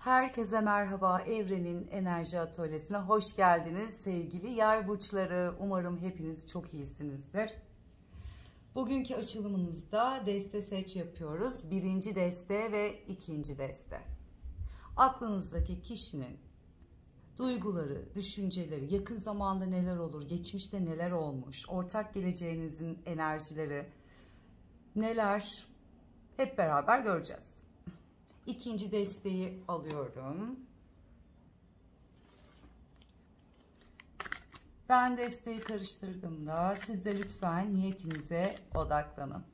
Herkese merhaba, Evren'in Enerji Atölyesi'ne hoş geldiniz sevgili yay burçları. Umarım hepiniz çok iyisinizdir. Bugünkü açılımımızda deste seç yapıyoruz. Birinci deste ve ikinci deste. Aklınızdaki kişinin duyguları, düşünceleri, yakın zamanda neler olur, geçmişte neler olmuş, ortak geleceğinizin enerjileri neler hep beraber göreceğiz. İkinci desteği alıyorum. Ben desteği karıştırdığımda siz de lütfen niyetinize odaklanın.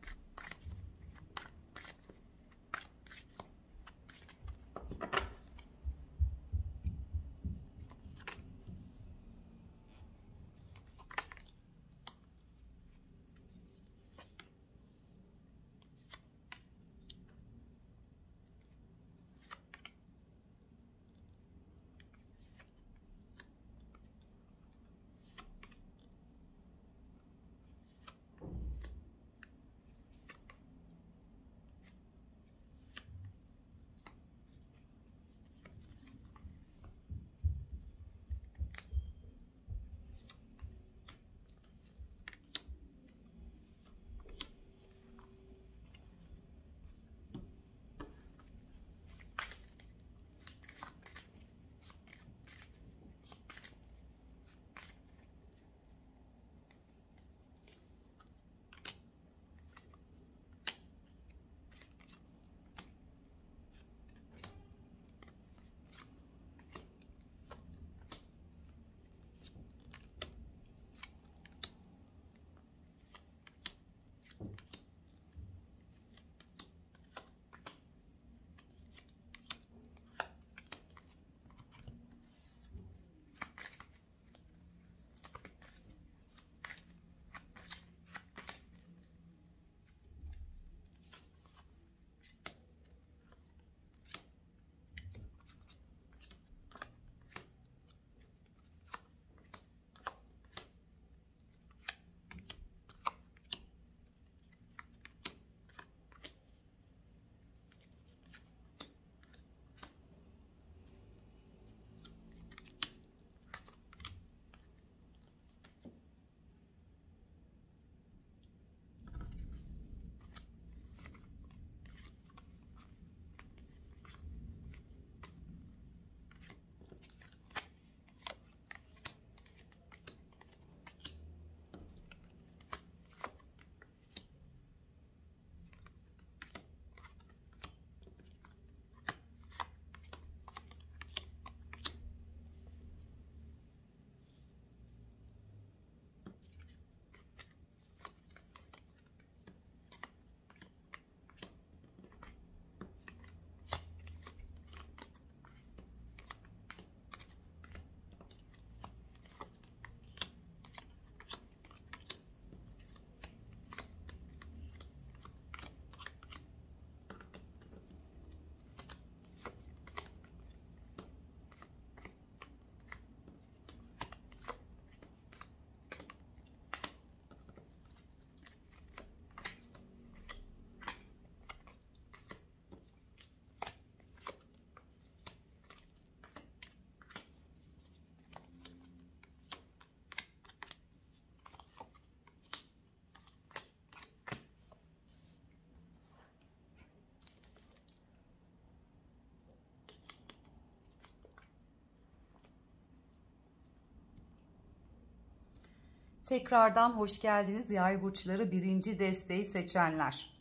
Tekrardan hoş geldiniz yay burçları, birinci desteği seçenler.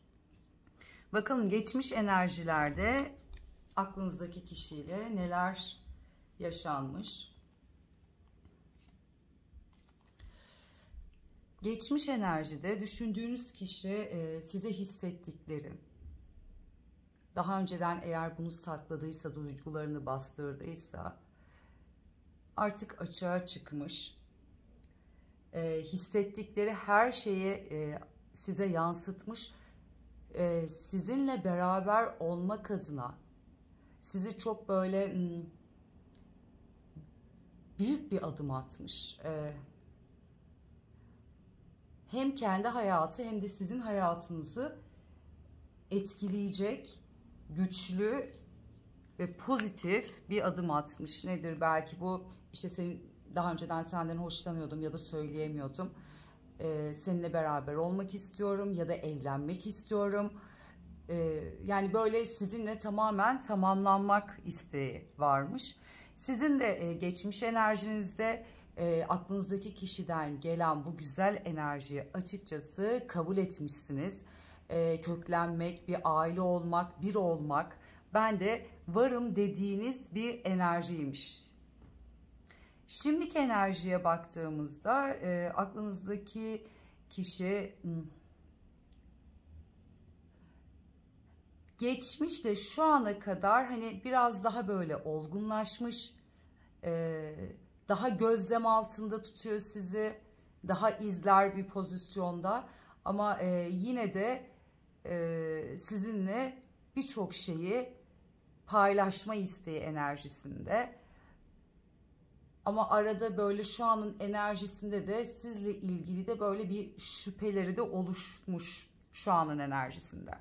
Bakın geçmiş enerjilerde aklınızdaki kişiyle neler yaşanmış. Geçmiş enerjide düşündüğünüz kişi size hissettikleri, daha önceden eğer bunu sakladıysa, duygularını bastırdıysa artık açığa çıkmış. Hissettikleri her şeyi size yansıtmış. Sizinle beraber olmak adına sizi çok böyle büyük bir adım atmış. Hem kendi hayatı hem de sizin hayatınızı etkileyecek güçlü ve pozitif bir adım atmış. Nedir? Belki bu işte senin daha önceden senden hoşlanıyordum ya da söyleyemiyordum. Seninle beraber olmak istiyorum ya da evlenmek istiyorum. Yani böyle sizinle tamamen tamamlanmak isteği varmış. Sizin de geçmiş enerjinizde aklınızdaki kişiden gelen bu güzel enerjiyi açıkçası kabul etmişsiniz. Köklenmek, bir aile olmak, bir olmak, ben de varım dediğiniz bir enerjiymiş. Şimdiki enerjiye baktığımızda aklınızdaki kişi geçmişte şu ana kadar hani biraz daha böyle olgunlaşmış, daha gözlem altında tutuyor sizi, daha izler bir pozisyonda, ama yine de sizinle birçok şeyi paylaşma isteği enerjisinde. Ama arada böyle şu anın enerjisinde de sizle ilgili de böyle bir şüpheleri de oluşmuş şu anın enerjisinde.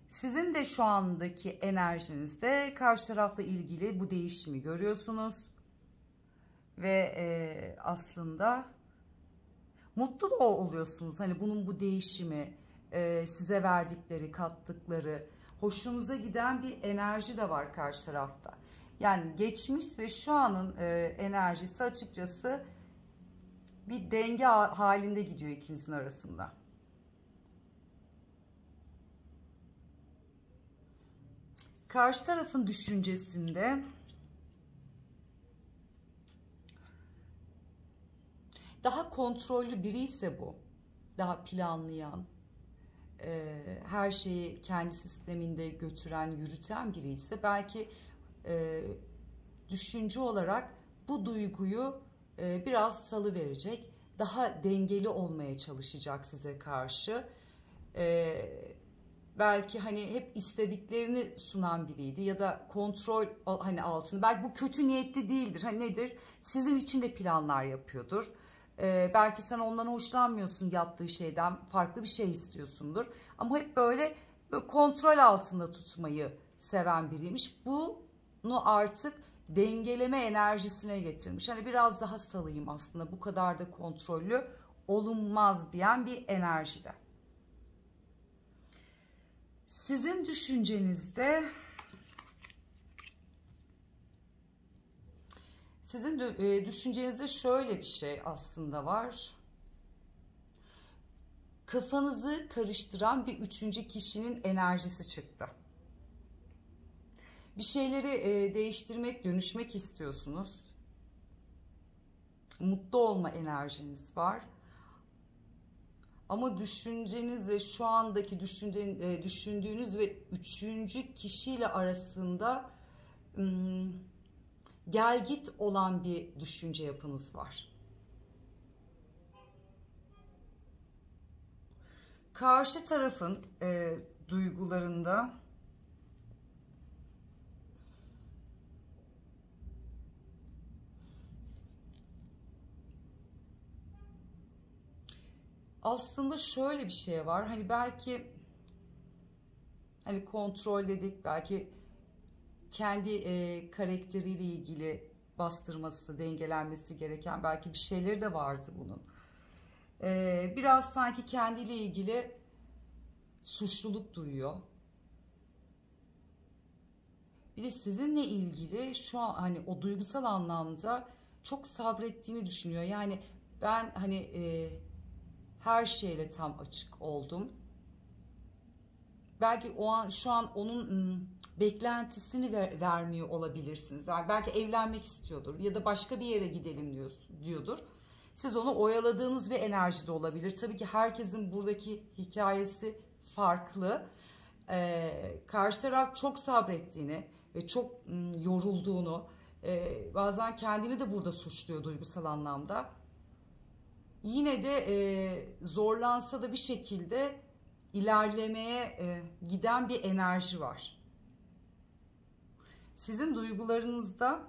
Sizin de şu andaki enerjinizde karşı tarafla ilgili bu değişimi görüyorsunuz. Ve aslında mutlu da oluyorsunuz. Hani bunun bu değişimi, size verdikleri, kattıkları, hoşunuza giden bir enerji de var karşı tarafta. Yani geçmiş ve şu anın enerjisi açıkçası bir denge halinde gidiyor ikinizin arasında. Karşı tarafın düşüncesinde daha kontrollü biri ise bu, daha planlayan, her şeyi kendi sisteminde götüren, yürüten biri ise belki düşünce olarak bu duyguyu biraz salıverecek, daha dengeli olmaya çalışacak size karşı. Belki hani hep istediklerini sunan biriydi ya da kontrol hani altında. Belki bu kötü niyetli değildir. Hani nedir? Sizin için de planlar yapıyordur. Belki sen ondan hoşlanmıyorsun, yaptığı şeyden farklı bir şey istiyorsundur. Ama hep böyle kontrol altında tutmayı seven biriymiş. Bunu artık dengeleme enerjisine getirmiş. Hani biraz daha salayım, aslında bu kadar da kontrollü olunmaz diyen bir enerjide. Sizin düşüncenizde şöyle bir şey aslında var. Kafanızı karıştıran bir üçüncü kişinin enerjisi çıktı. Bir şeyleri değiştirmek, dönüşmek istiyorsunuz. Mutlu olma enerjiniz var. Ama düşüncenizle şu andaki düşündüğünüz ve üçüncü kişiyle arasında gel git olan bir düşünce yapınız var. Karşı tarafın duygularında aslında şöyle bir şey var. Hani belki hani kontrol dedik, belki kendi karakteriyle ilgili bastırması, dengelenmesi gereken belki bir şeyleri de vardı bunun. Biraz sanki kendiyle ilgili suçluluk duyuyor. Bir de sizinle ilgili şu an hani o duygusal anlamda çok sabrettiğini düşünüyor. Yani ben hani her şeyle tam açık oldum. Belki o an şu an onun beklentisini vermiyor olabilirsiniz. Yani belki evlenmek istiyordur ya da başka bir yere gidelim diyordur. Siz onu oyaladığınız bir enerjide olabilir. Tabii ki herkesin buradaki hikayesi farklı. Karşı taraf çok sabrettiğini ve çok yorulduğunu, bazen kendini de burada suçluyor duygusal anlamda. Yine de zorlansa da bir şekilde ilerlemeye giden bir enerji var. Sizin duygularınızda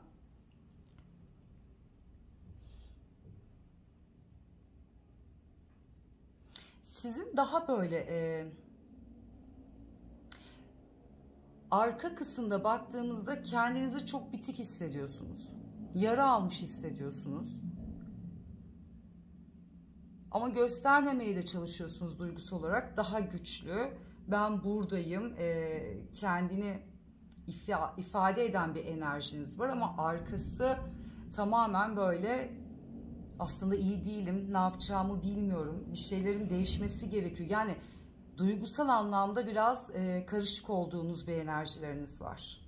sizin daha böyle arka kısımda baktığımızda kendinizi çok bitik hissediyorsunuz. Yara almış hissediyorsunuz. Ama göstermemeye de çalışıyorsunuz duygusal olarak. Daha güçlü, ben buradayım, kendini ifade eden bir enerjiniz var. Ama arkası tamamen böyle, aslında iyi değilim, ne yapacağımı bilmiyorum, bir şeylerin değişmesi gerekiyor. Yani duygusal anlamda biraz karışık olduğunuz bir enerjileriniz var.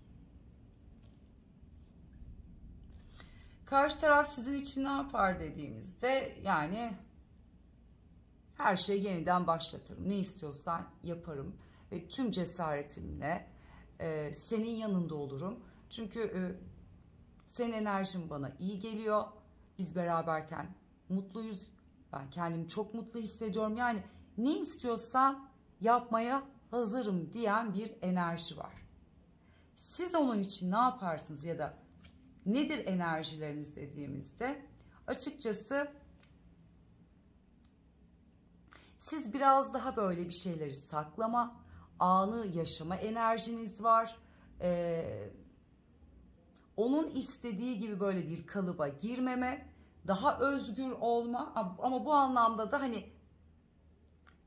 Karşı taraf sizin için ne yapar dediğimizde, yani her şeyi yeniden başlatırım, ne istiyorsan yaparım ve tüm cesaretimle senin yanında olurum. Çünkü senin enerjin bana iyi geliyor, biz beraberken mutluyuz, ben kendimi çok mutlu hissediyorum. Yani ne istiyorsan yapmaya hazırım diyen bir enerji var. Siz onun için ne yaparsınız ya da nedir enerjileriniz dediğimizde, açıkçası siz biraz daha böyle bir şeyleri saklama, anı yaşama enerjiniz var. Onun istediği gibi böyle bir kalıba girmeme, daha özgür olma, ama bu anlamda da hani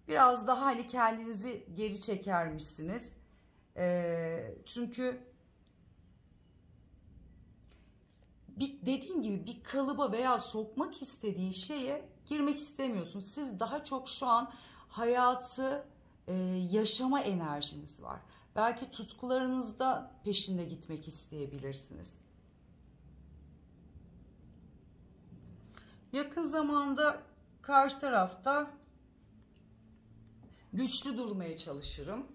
biraz daha hani kendinizi geri çekermişsiniz. Çünkü dediğim gibi bir kalıba veya sokmak istediğin şeye girmek istemiyorsun. Siz daha çok şu an hayatı yaşama enerjiniz var. Belki tutkularınızda peşinde gitmek isteyebilirsiniz. Yakın zamanda karşı tarafta güçlü durmaya çalışırım.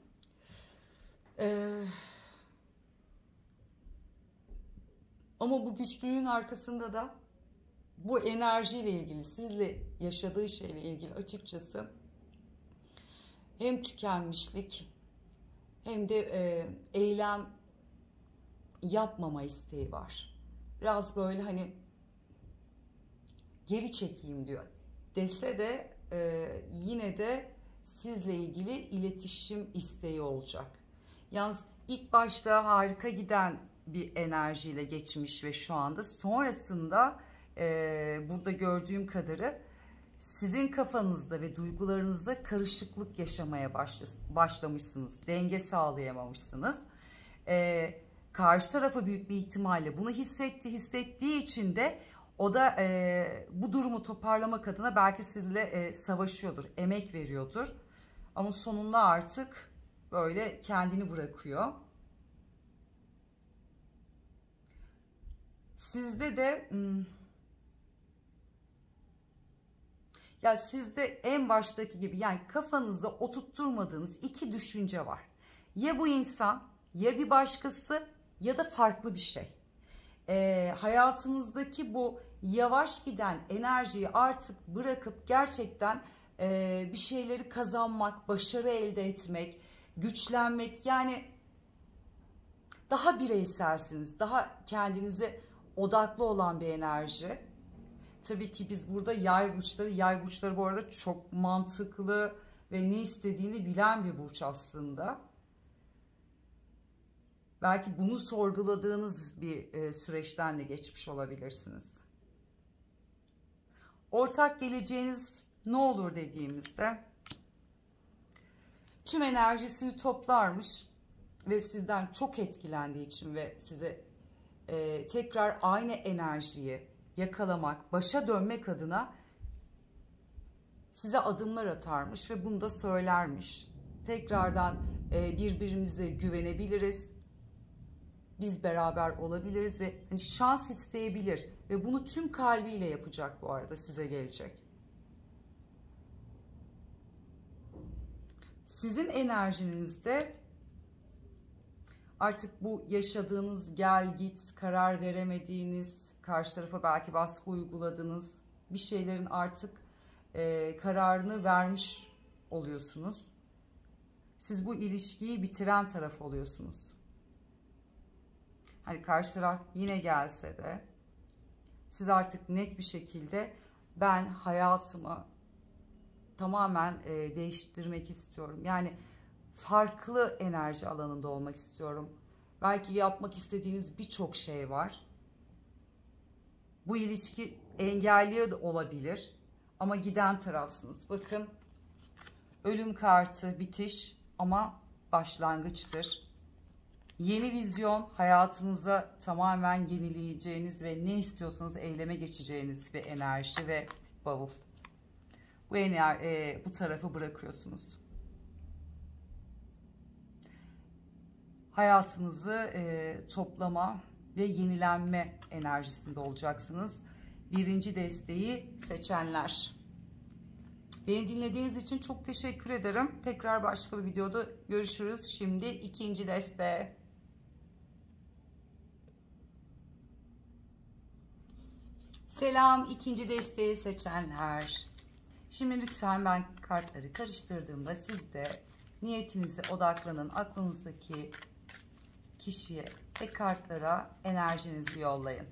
Ama bu güçlüğün arkasında da bu enerjiyle ilgili, sizle yaşadığı şeyle ilgili açıkçası hem tükenmişlik hem de eylem yapmama isteği var. Biraz böyle hani geri çekeyim diyor dese de yine de sizle ilgili iletişim isteği olacak. Yalnız ilk başta harika giden bir enerjiyle geçmiş ve şu anda sonrasında burada gördüğüm kadarı sizin kafanızda ve duygularınızda karışıklık yaşamaya başlamışsınız. Denge sağlayamamışsınız. Karşı tarafa büyük bir ihtimalle bunu hissettiği için de o da bu durumu toparlamak adına belki sizinle savaşıyordur, emek veriyordur. Ama sonunda artık böyle kendini bırakıyor. Sizde de ya sizde en baştaki gibi, yani kafanızda oturtturmadığınız iki düşünce var. Ya bu insan, ya bir başkası, ya da farklı bir şey. Hayatınızdaki bu yavaş giden enerjiyi artık bırakıp gerçekten bir şeyleri kazanmak, başarı elde etmek, güçlenmek, yani daha bireyselsiniz, daha kendinize odaklı olan bir enerji. Tabii ki biz burada yay burçları bu arada çok mantıklı ve ne istediğini bilen bir burç aslında. Belki bunu sorguladığınız bir süreçten de geçmiş olabilirsiniz. Ortak geleceğiniz ne olur dediğimizde, tüm enerjisini toplarmış ve sizden çok etkilendiği için ve size tekrar aynı enerjiyi yakalamak, başa dönmek adına size adımlar atarmış ve bunu da söylermiş. Tekrardan birbirimize güvenebiliriz, biz beraber olabiliriz ve hani şans isteyebilir ve bunu tüm kalbiyle yapacak, bu arada size gelecek. Sizin enerjinizde artık bu yaşadığınız gel git, karar veremediğiniz, karşı tarafa belki baskı uyguladığınız bir şeylerin artık kararını vermiş oluyorsunuz. Siz bu ilişkiyi bitiren taraf oluyorsunuz. Hani karşı taraf yine gelse de siz artık net bir şekilde ben hayatımı tamamen değiştirmek istiyorum. Yani farklı enerji alanında olmak istiyorum. Belki yapmak istediğiniz birçok şey var. Bu ilişki engelli de olabilir ama giden tarafsınız. Bakın, ölüm kartı, bitiş ama başlangıçtır. Yeni vizyon, hayatınıza tamamen yenileyeceğiniz ve ne istiyorsanız eyleme geçeceğiniz bir enerji ve bavul. Bu tarafı bırakıyorsunuz. Hayatınızı toplama ve yenilenme enerjisinde olacaksınız. Birinci desteği seçenler. Beni dinlediğiniz için çok teşekkür ederim. Tekrar başka bir videoda görüşürüz. Şimdi ikinci deste. Selam ikinci desteği seçenler. Şimdi lütfen ben kartları karıştırdığımda siz de niyetinize odaklanın. Aklınızdaki kişiye ve kartlara enerjinizi yollayın.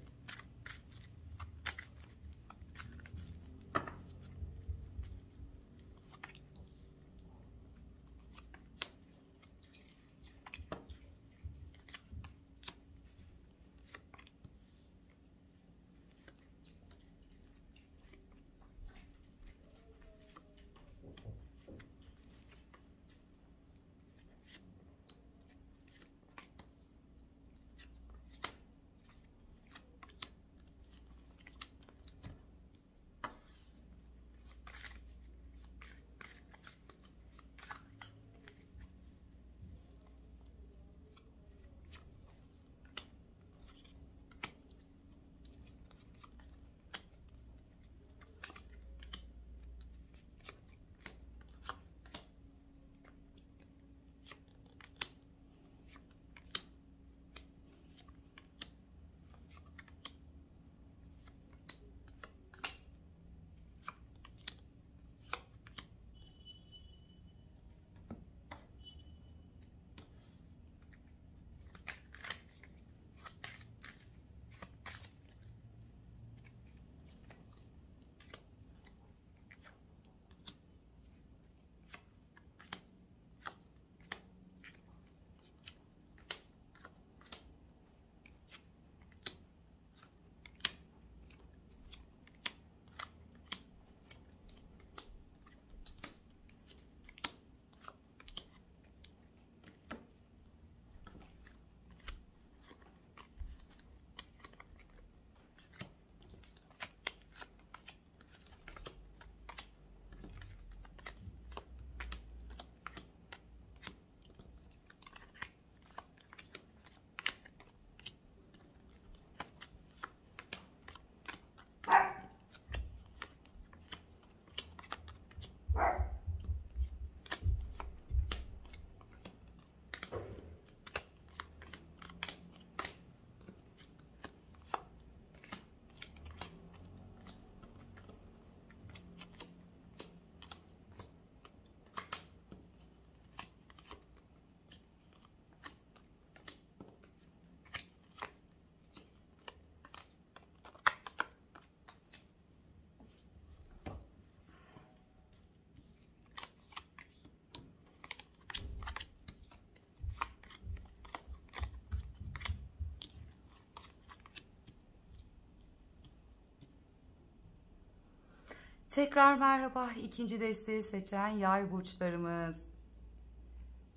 Tekrar merhaba ikinci desteği seçen yay burçlarımız.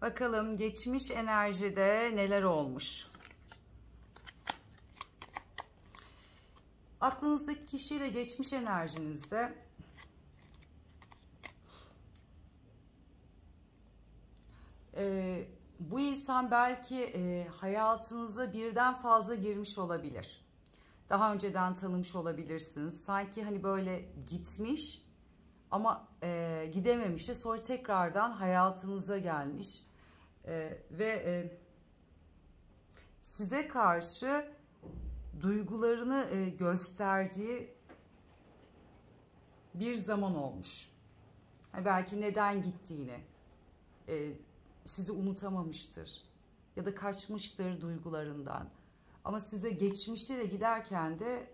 Bakalım geçmiş enerjide neler olmuş? Aklınızdaki kişiyle geçmiş enerjinizde bu insan belki hayatınıza birden fazla girmiş olabilir. Daha önceden tanımış olabilirsiniz. Sanki hani böyle gitmiş ama gidememiş de sonra tekrardan hayatınıza gelmiş. Ve size karşı duygularını gösterdiği bir zaman olmuş. Belki neden gittiğini, sizi unutamamıştır ya da kaçmıştır duygularından. Ama size geçmişte de giderken de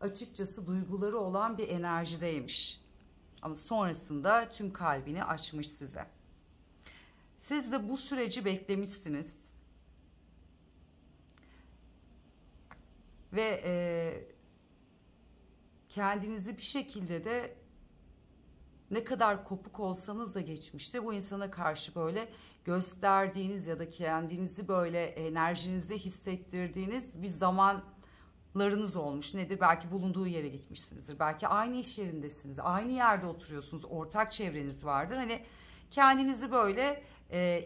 açıkçası duyguları olan bir enerjideymiş. Ama sonrasında tüm kalbini açmış size. Siz de bu süreci beklemişsiniz. Ve kendinizi bir şekilde de ne kadar kopuk olsanız da geçmişte bu insana karşı böyle gösterdiğiniz ya da kendinizi böyle enerjinizi hissettirdiğiniz bir zamanlarınız olmuş. Nedir? Belki bulunduğu yere gitmişsinizdir. Belki aynı iş yerindesiniz. Aynı yerde oturuyorsunuz. Ortak çevreniz vardır. Hani kendinizi böyle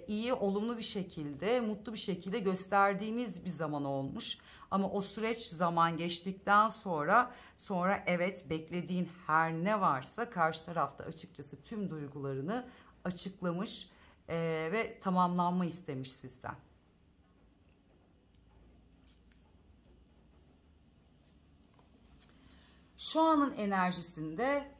iyi, olumlu bir şekilde, mutlu bir şekilde gösterdiğiniz bir zaman olmuş. Ama o süreç zaman geçtikten sonra evet, beklediğin her ne varsa karşı tarafta açıkçası tüm duygularını açıklamış ve tamamlanma istemiş sizden. Şu anın enerjisinde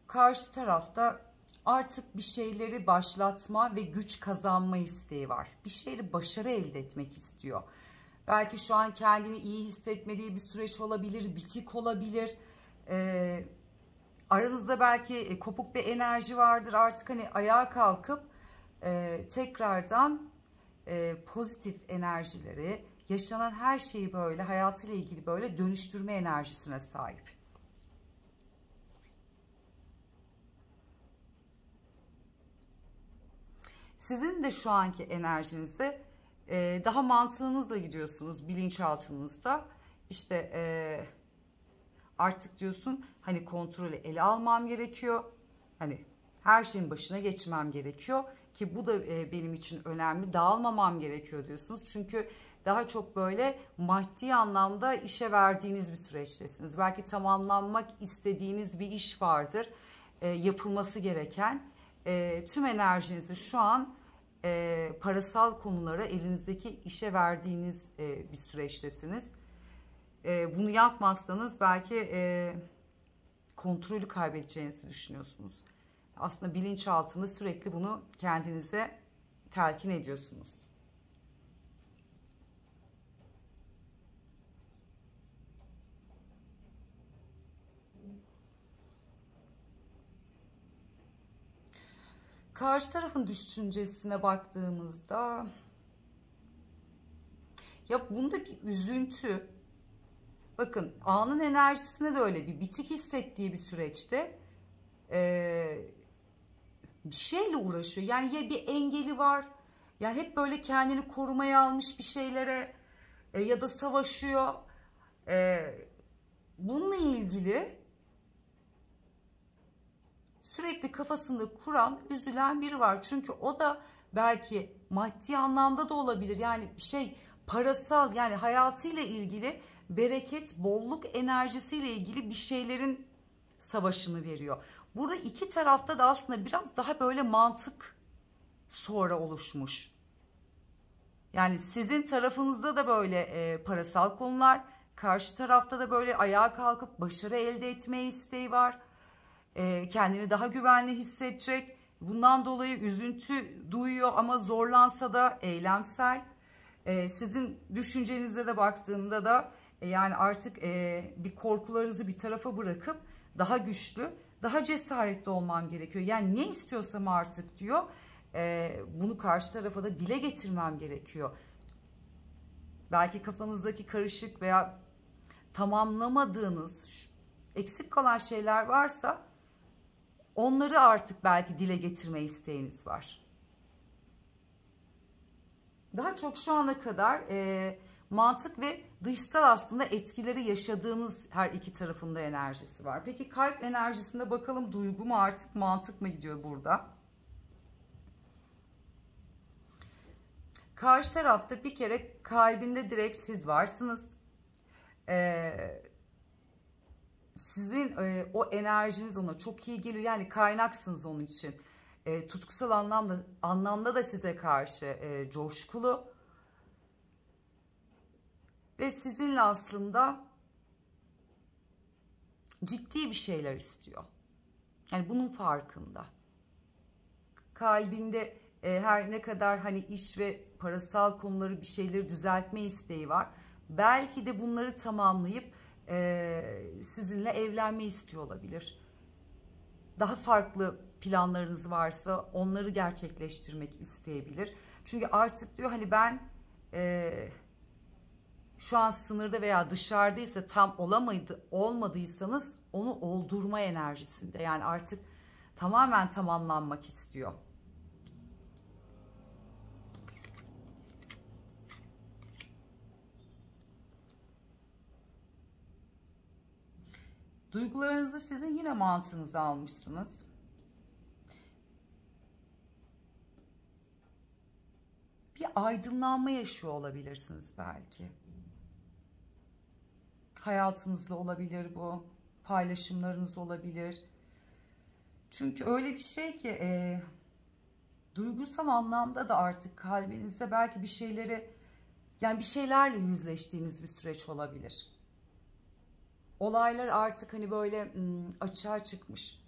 karşı tarafta artık bir şeyleri başlatma ve güç kazanma isteği var. Bir şeyleri başarı elde etmek istiyor. Belki şu an kendini iyi hissetmediği bir süreç olabilir, bitik olabilir. Aranızda belki kopuk bir enerji vardır. Artık hani ayağa kalkıp tekrardan pozitif enerjileri, yaşanan her şeyi böyle hayatıyla ilgili böyle dönüştürme enerjisine sahip. Sizin de şu anki enerjinizde daha mantığınızla gidiyorsunuz, bilinçaltınızda. İşte artık diyorsun hani kontrolü ele almam gerekiyor. Hani her şeyin başına geçmem gerekiyor ki bu da benim için önemli. Dağılmamam gerekiyor diyorsunuz. Çünkü daha çok böyle maddi anlamda işe verdiğiniz bir süreçtesiniz. Belki tamamlanmak istediğiniz bir iş vardır. Yapılması gereken. Tüm enerjinizi şu an parasal konulara, elinizdeki işe verdiğiniz bir süreçtesiniz. Bunu yapmazsanız belki kontrolü kaybedeceğinizi düşünüyorsunuz. Aslında bilinçaltında sürekli bunu kendinize telkin ediyorsunuz. Karşı tarafın düşüncesine baktığımızda ya bunda bir üzüntü. Bakın anın enerjisinde de öyle bir bitik hissettiği bir süreçte bir şeyle uğraşıyor. Yani ya bir engeli var, yani hep böyle kendini korumaya almış bir şeylere ya da savaşıyor. Bununla ilgili sürekli kafasında kuran, üzülen biri var. Çünkü o da belki maddi anlamda da olabilir. Yani parasal, yani hayatıyla ilgili bereket, bolluk enerjisiyle ilgili bir şeylerin savaşını veriyor. Burada iki tarafta da aslında biraz daha böyle mantık sonra oluşmuş. Yani sizin tarafınızda da böyle parasal konular, karşı tarafta da böyle ayağa kalkıp başarı elde etme isteği var. Kendini daha güvenli hissedecek. Bundan dolayı üzüntü duyuyor ama zorlansa da eylemsel. Sizin düşüncenizde de baktığımda da yani artık bir korkularınızı bir tarafa bırakıp daha güçlü, daha cesaretli olmam gerekiyor. Yani ne istiyorsam artık diyor, bunu karşı tarafa da dile getirmem gerekiyor. Belki kafanızdaki karışık veya tamamlamadığınız, eksik kalan şeyler varsa onları artık belki dile getirme isteğiniz var. Daha çok şu ana kadar mantık ve dışsal aslında etkileri yaşadığınız her iki tarafında enerjisi var. Peki kalp enerjisinde bakalım, duygu mu artık mantık mı gidiyor burada? Karşı tarafta bir kere kalbinde direkt siz varsınız. Sizin o enerjiniz ona çok iyi geliyor. Yani kaynaksınız onun için. Tutkusal anlamda da size karşı coşkulu. Ve sizinle aslında ciddi bir şeyler istiyor. Yani bunun farkında. Kalbinde her ne kadar hani iş ve parasal konuları, bir şeyleri düzeltme isteği var. Belki de bunları tamamlayıp sizinle evlenme istiyor olabilir. Daha farklı planlarınız varsa onları gerçekleştirmek isteyebilir. Çünkü artık diyor hani ben şu an sınırda veya dışarıdaysa tam olmadıysanız onu oldurma enerjisinde. Yani artık tamamen tamamlanmak istiyor. Duygularınızı sizin yine mantığınıza almışsınız. Bir aydınlanma yaşıyor olabilirsiniz belki. Hayatınızda olabilir bu. Paylaşımlarınız olabilir. Çünkü öyle bir şey ki duygusal anlamda da artık kalbinizde belki bir şeyleri, yani bir şeylerle yüzleştiğiniz bir süreç olabilir. Olaylar artık hani böyle açığa çıkmış.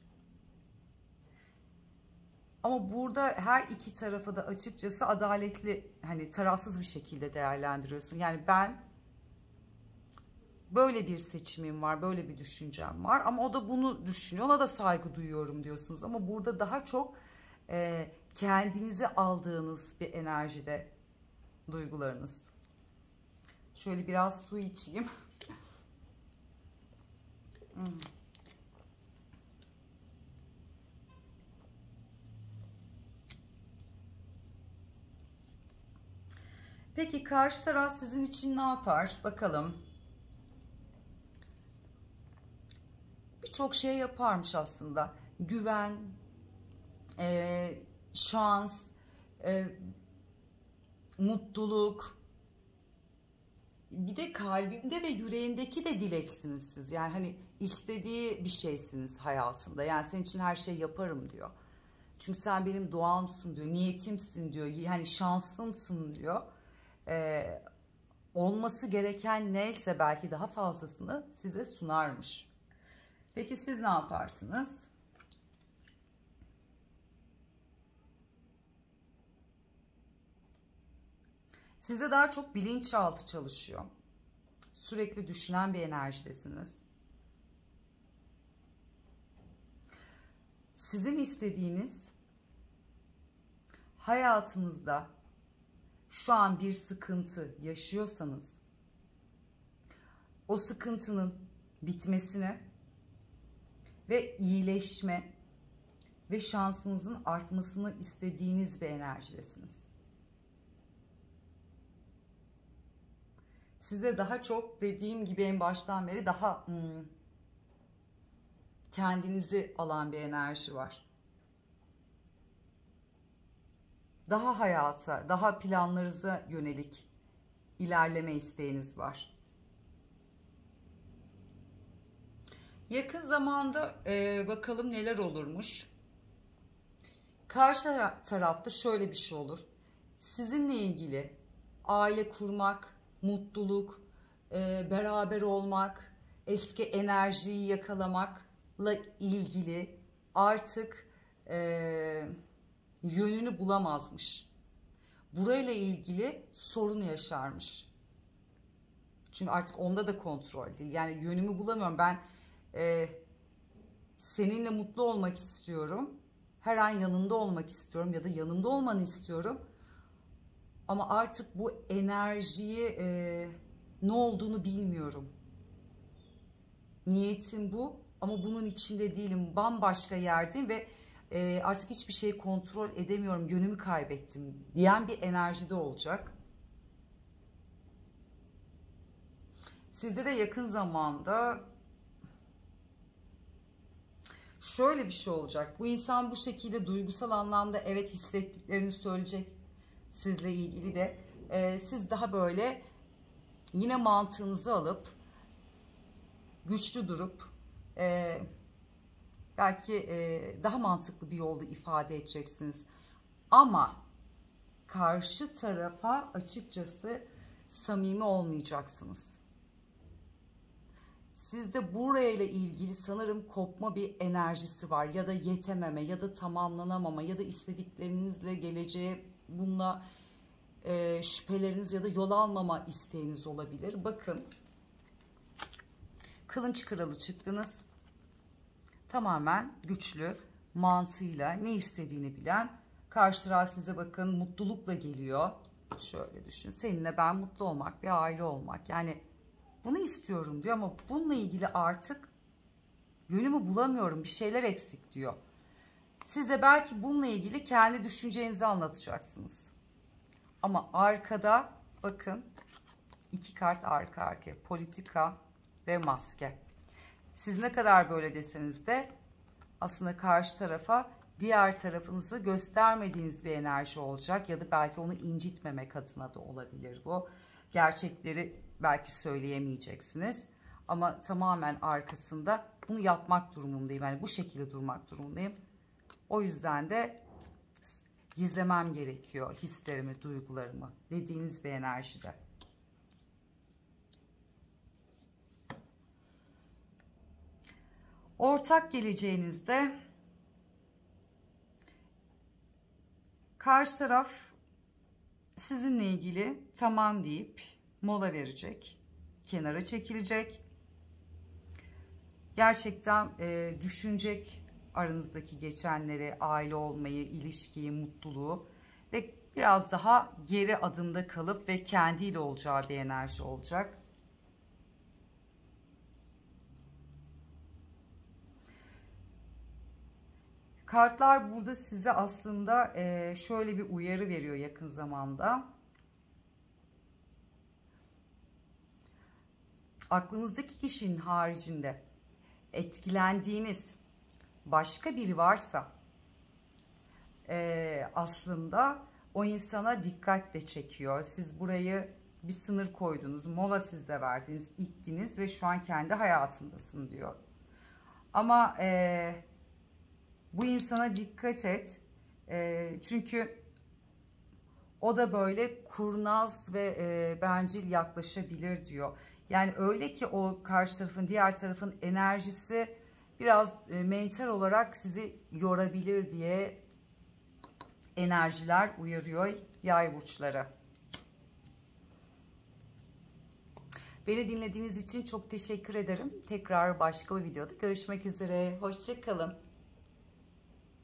Ama burada her iki tarafı da açıkçası adaletli, hani tarafsız bir şekilde değerlendiriyorsun. Yani ben böyle bir seçimim var, böyle bir düşüncem var ama o da bunu düşünüyor, ona da saygı duyuyorum diyorsunuz. Ama burada daha çok kendinizi aldığınız bir enerjide duygularınız. Şöyle biraz su içeyim. Peki karşı taraf sizin için ne yapar? Bakalım. Birçok şey yaparmış aslında. Güven, şans, mutluluk. Bir de kalbinde ve yüreğindeki de dileksiniz siz. Yani hani istediği bir şeysiniz hayatında. Yani senin için her şey yaparım diyor. Çünkü sen benim duamsın diyor, niyetimsin diyor, yani şansımsın diyor. Olması gereken neyse belki daha fazlasını size sunarmış. Peki siz ne yaparsınız? Sizde daha çok bilinçaltı çalışıyor. Sürekli düşünen bir enerjidesiniz. Sizin istediğiniz, hayatınızda şu an bir sıkıntı yaşıyorsanız o sıkıntının bitmesini ve iyileşme ve şansınızın artmasını istediğiniz bir enerjidesiniz. Sizde daha çok, dediğim gibi en baştan beri, daha kendinizi alan bir enerji var. Daha hayata, daha planlarınıza yönelik ilerleme isteğiniz var. Yakın zamanda bakalım neler olurmuş. Karşı tarafta şöyle bir şey olur. Sizinle ilgili aile kurmak, mutluluk, beraber olmak, eski enerjiyi yakalamakla ilgili artık yönünü bulamazmış. Burayla ilgili sorun yaşarmış. Çünkü artık onda da kontrol değil. Yani yönümü bulamıyorum. Ben seninle mutlu olmak istiyorum. Her an yanında olmak istiyorum ya da yanımda olmanı istiyorum. Ama artık bu enerjiyi ne olduğunu bilmiyorum. Niyetim bu ama bunun içinde değilim. Bambaşka yerdeyim ve artık hiçbir şeyi kontrol edemiyorum. Yönümü kaybettim diyen bir enerjide olacak. Sizde de yakın zamanda şöyle bir şey olacak. Bu insan bu şekilde duygusal anlamda evet hissettiklerini söyleyecek sizle ilgili de. Siz daha böyle yine mantığınızı alıp güçlü durup belki daha mantıklı bir yolda ifade edeceksiniz. Ama karşı tarafa açıkçası samimi olmayacaksınız. Sizde burayla ilgili sanırım kopma bir enerjisi var. Ya da yetememe ya da tamamlanamama ya da istediklerinizle geleceğe bununla şüpheleriniz ya da yol almama isteğiniz olabilir. Bakın, Kılıç Kralı çıktınız. Tamamen güçlü, mantığıyla ne istediğini bilen, karşı taraf size bakın mutlulukla geliyor. Şöyle düşün, seninle ben mutlu olmak, bir aile olmak, yani bunu istiyorum diyor ama bununla ilgili artık yönümü bulamıyorum, bir şeyler eksik diyor. Siz de belki bununla ilgili kendi düşüncenizi anlatacaksınız. Ama arkada bakın 2 kart arka arkaya, politika ve maske. Siz ne kadar böyle deseniz de aslında karşı tarafa diğer tarafınızı göstermediğiniz bir enerji olacak ya da belki onu incitmemek adına da olabilir bu. Gerçekleri belki söyleyemeyeceksiniz ama tamamen arkasında bunu yapmak durumundayım. Yani bu şekilde durmak durumundayım. O yüzden de gizlemem gerekiyor hislerimi, duygularımı dediğiniz bir enerjide. Ortak geleceğinizde karşı taraf sizinle ilgili tamam deyip mola verecek, kenara çekilecek. Gerçekten düşünecek aranızdaki geçenleri, aile olmayı, ilişkiyi, mutluluğu ve biraz daha geri adımda kalıp ve kendiyle olacağı bir enerji olacak. Kartlar burada size aslında şöyle bir uyarı veriyor yakın zamanda. Aklınızdaki kişinin haricinde etkilendiğiniz başka biri varsa aslında o insana dikkatle çekiyor. Siz burayı bir sınır koydunuz, mola siz de verdiniz, ittiniz ve şu an kendi hayatındasın diyor. Ama bu insana dikkat et. Çünkü o da böyle kurnaz ve bencil yaklaşabilir diyor. Yani öyle ki o karşı tarafın, diğer tarafın enerjisi biraz mental olarak sizi yorabilir diye enerjiler uyarıyor yay burçları. Beni dinlediğiniz için çok teşekkür ederim. Tekrar başka bir videoda görüşmek üzere. Hoşça kalın.